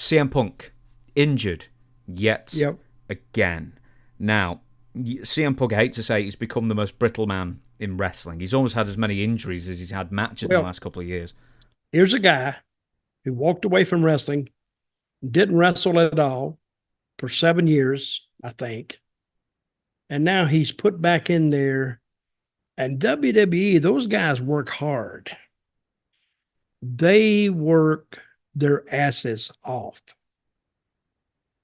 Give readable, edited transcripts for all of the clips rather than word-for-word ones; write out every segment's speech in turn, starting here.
CM Punk, injured yet Yep. again. Now, CM Punk, I hate to say, he's become the most brittle man in wrestling. He's almost had as many injuries as he's had matches in the Well, last couple of years. here's a guy who walked away from wrestling, didn't wrestle at all for 7 years, I think. And now he's put back in there. And WWE, those guys work hard. They work their asses off.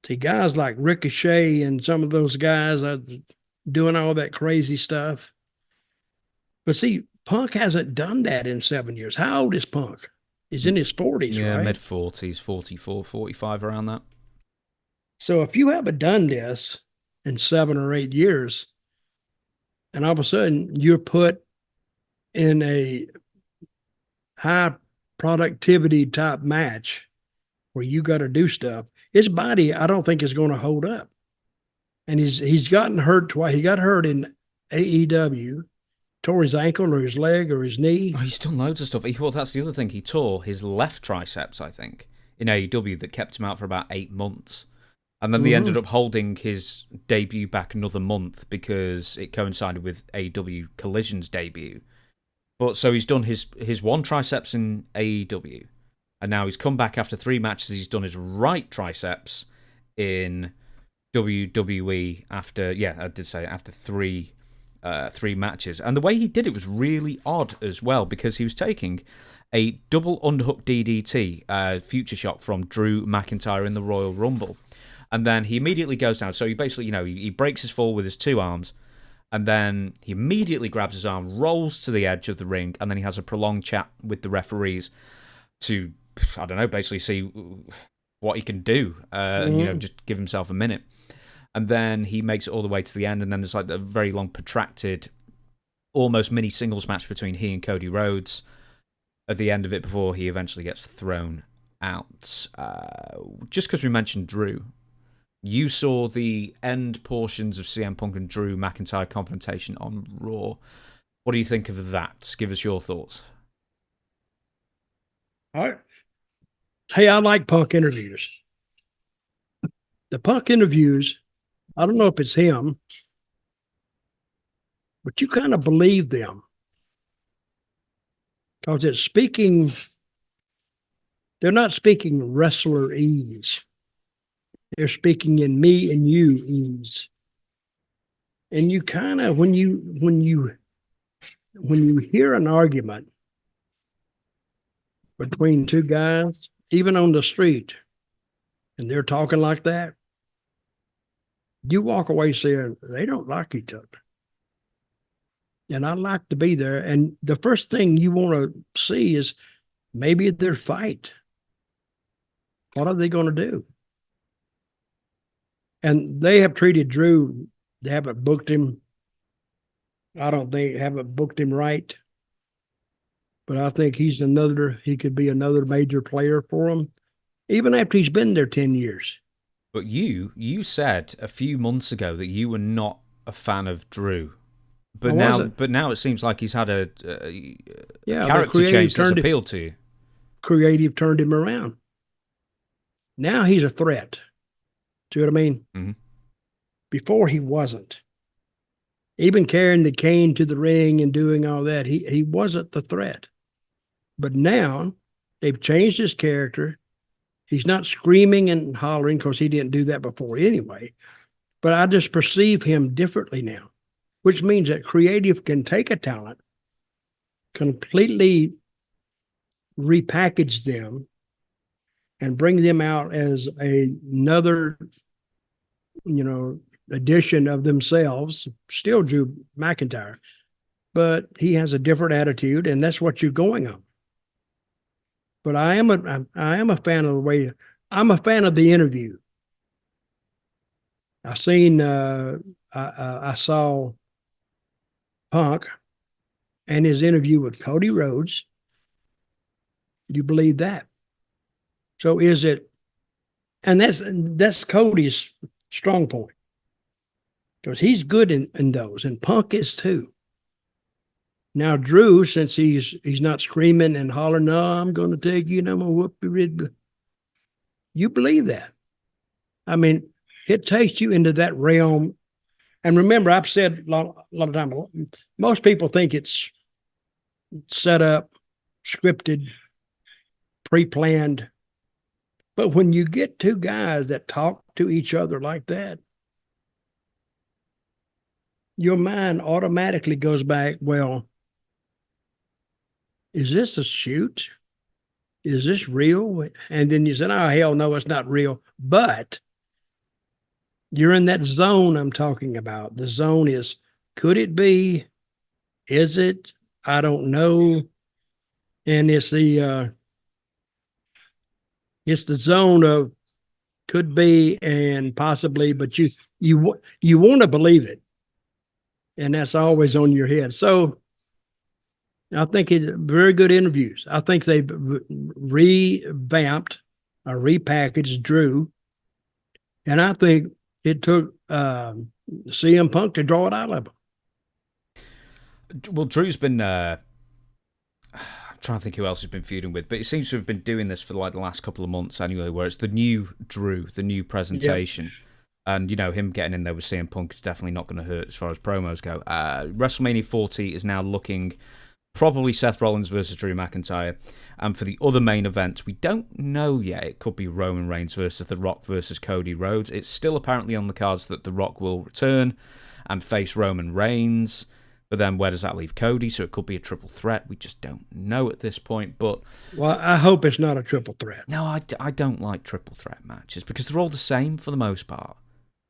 See, guys like Ricochet and some of those guys are doing all that crazy stuff. But see, Punk hasn't done that in 7 years. How old is Punk? He's in his 40s, Yeah, right? mid-40s, 44, 45, around that. So if you haven't done this in 7 or 8 years, and all of a sudden you're put in a high productivity type match where you got to do stuff, his body, I don't think is going to hold up. And he's gotten hurt twice. He got hurt in AEW, tore his ankle or his leg or his knee. Oh, he's done loads of stuff. Well, that's the other thing. He tore his left triceps, I think, in AEW that kept him out for about 8 months. And then they ended up holding his debut back another month because it coincided with AEW Collision's debut. But so he's done his one triceps in AEW, and now he's come back after 3 matches. He's done his right triceps in WWE after, I did say after three matches. And the way he did it was really odd as well, because he was taking a double underhook DDT, future shock from Drew McIntyre in the Royal Rumble. And then he immediately goes down. So he basically, he breaks his fall with his 2 arms. And then he immediately grabs his arm, rolls to the edge of the ring. And then he has a prolonged chat with the referees to, I don't know, basically see what he can do. And, just give himself a minute. And then he makes it all the way to the end. And then there's like a very long, protracted, almost mini singles match between he and Cody Rhodes at the end of it before he eventually gets thrown out. Just because we mentioned Drew, you saw the end portions of CM Punk and Drew McIntyre confrontation on Raw. What do you think of that? Give us your thoughts. All right. Hey, I like Punk interviews. The Punk interviews, I don't know if it's him, but you kind of believe them. Because it's speaking, they're not speaking wrestler ease. They're speaking in me and you ease. And you kind of, when you hear an argument between 2 guys, even on the street, and they're talking like that, you walk away saying, they don't like each other. And I like to be there. And the first thing you want to see is maybe their fight. What are they going to do? And they have treated Drew, they haven't booked him. I don't think haven't booked him right. But I think he could be another major player for them, even after he's been there 10 years. But you said a few months ago that you were not a fan of Drew. But now it seems like he's had a character change that's appealed to you. Creative turned him around. Now he's a threat. See what I mean? Mm-hmm. Before he wasn't. Even carrying the cane to the ring and doing all that, he wasn't the threat. But now they've changed his character. He's not screaming and hollering because he didn't do that before anyway. But I just perceive him differently now, which means that creative can take a talent, completely repackage them, and bring them out as another, edition of themselves, still Drew McIntyre, but he has a different attitude, and that's what you're going on. But I am a fan of the way, I'm a fan of the interview. I saw Punk and his interview with Cody Rhodes. Do you believe that? So is it, and that's Cody's strong point, because he's good in those, and Punk is too. Now Drew, since he's not screaming and hollering, no, I'm going to take you and I'm going to whoop your red. You believe that. I mean, it takes you into that realm. And remember, I've said a lot of times, most people think it's set up, scripted, pre-planned. But when you get two guys that talk to each other like that, your mind automatically goes back, well, is this a shoot? Is this real? And then you said, oh, hell no, it's not real. But you're in that zone I'm talking about. The zone is, could it be? Is it? I don't know. And it's the zone of could be and possibly, but you want to believe it. And that's always on your head. So I think it's very good interviews. I think they've revamped or repackaged Drew. And I think it took CM Punk to draw it out of him. Well, Drew's been... I'm trying to think who else he's been feuding with, but he seems to have been doing this for like the last couple of months anyway, where it's the new Drew, the new presentation. Yep. And, you know, him getting in there with CM Punk is definitely not going to hurt as far as promos go. WrestleMania 40 is now looking probably Seth Rollins versus Drew McIntyre. And for the other main event, we don't know yet. It could be Roman Reigns versus The Rock versus Cody Rhodes. It's still apparently on the cards that The Rock will return and face Roman Reigns. But then where does that leave Cody? So it could be a triple threat. We just don't know at this point. But well, I hope it's not a triple threat. No, I don't like triple threat matches because they're all the same for the most part.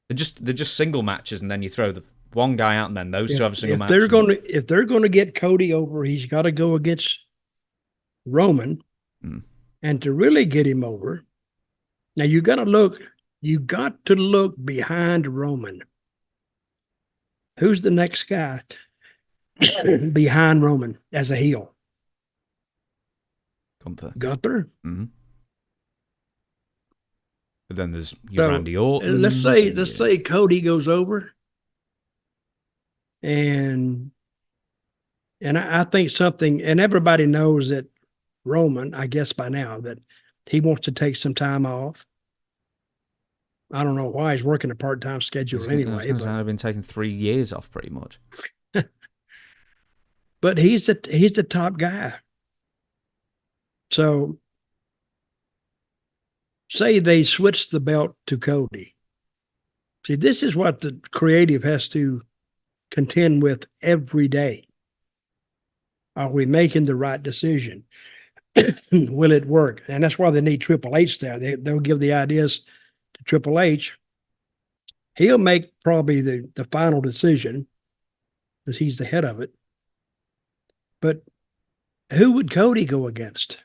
They're just single matches, and then you throw the one guy out, and then those two have a single match. If they're going to get Cody over, he's got to go against Roman, and to really get him over, now you got to look behind Roman. Who's the next guy behind Roman as a heel? Gunther. Mm-hmm. But then there's Randy Orton. Let's say Cody goes over, and I think something, and everybody knows that Roman, I guess by now, that he wants to take some time off. I don't know why he's working a part-time schedule anyway. I've been taking 3 years off pretty much. But he's the top guy. So say they switch the belt to Cody. See, this is what the creative has to contend with every day. Are we making the right decision? Will it work? And that's why they need Triple H there. They'll give the ideas to Triple H. He'll make probably the final decision because he's the head of it. But who would Cody go against?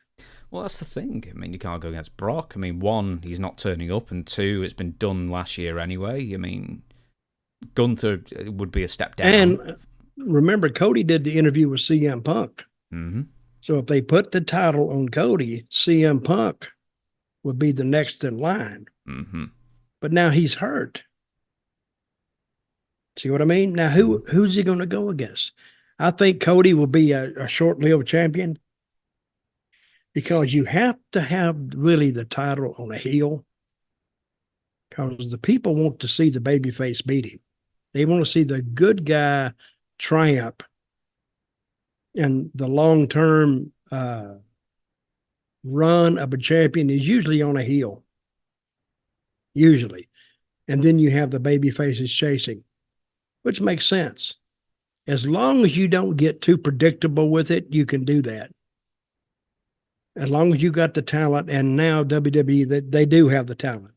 Well, that's the thing. I mean, you can't go against Brock. I mean, one, he's not turning up, and two, it's been done last year anyway. I mean, Gunther would be a step down. And remember, Cody did the interview with CM Punk. Mm-hmm. So if they put the title on Cody, CM Punk would be the next in line. Mm-hmm. But now he's hurt. See what I mean? Now, who's he going to go against? I think Cody will be a short-lived champion because you have to have really the title on a heel because the people want to see the babyface beat him. They want to see the good guy triumph. And the long-term run of a champion is usually on a heel. Usually. And then you have the baby faces chasing, which makes sense. As long as you don't get too predictable with it, you can do that. As long as you got the talent, and now WWE, they do have the talent.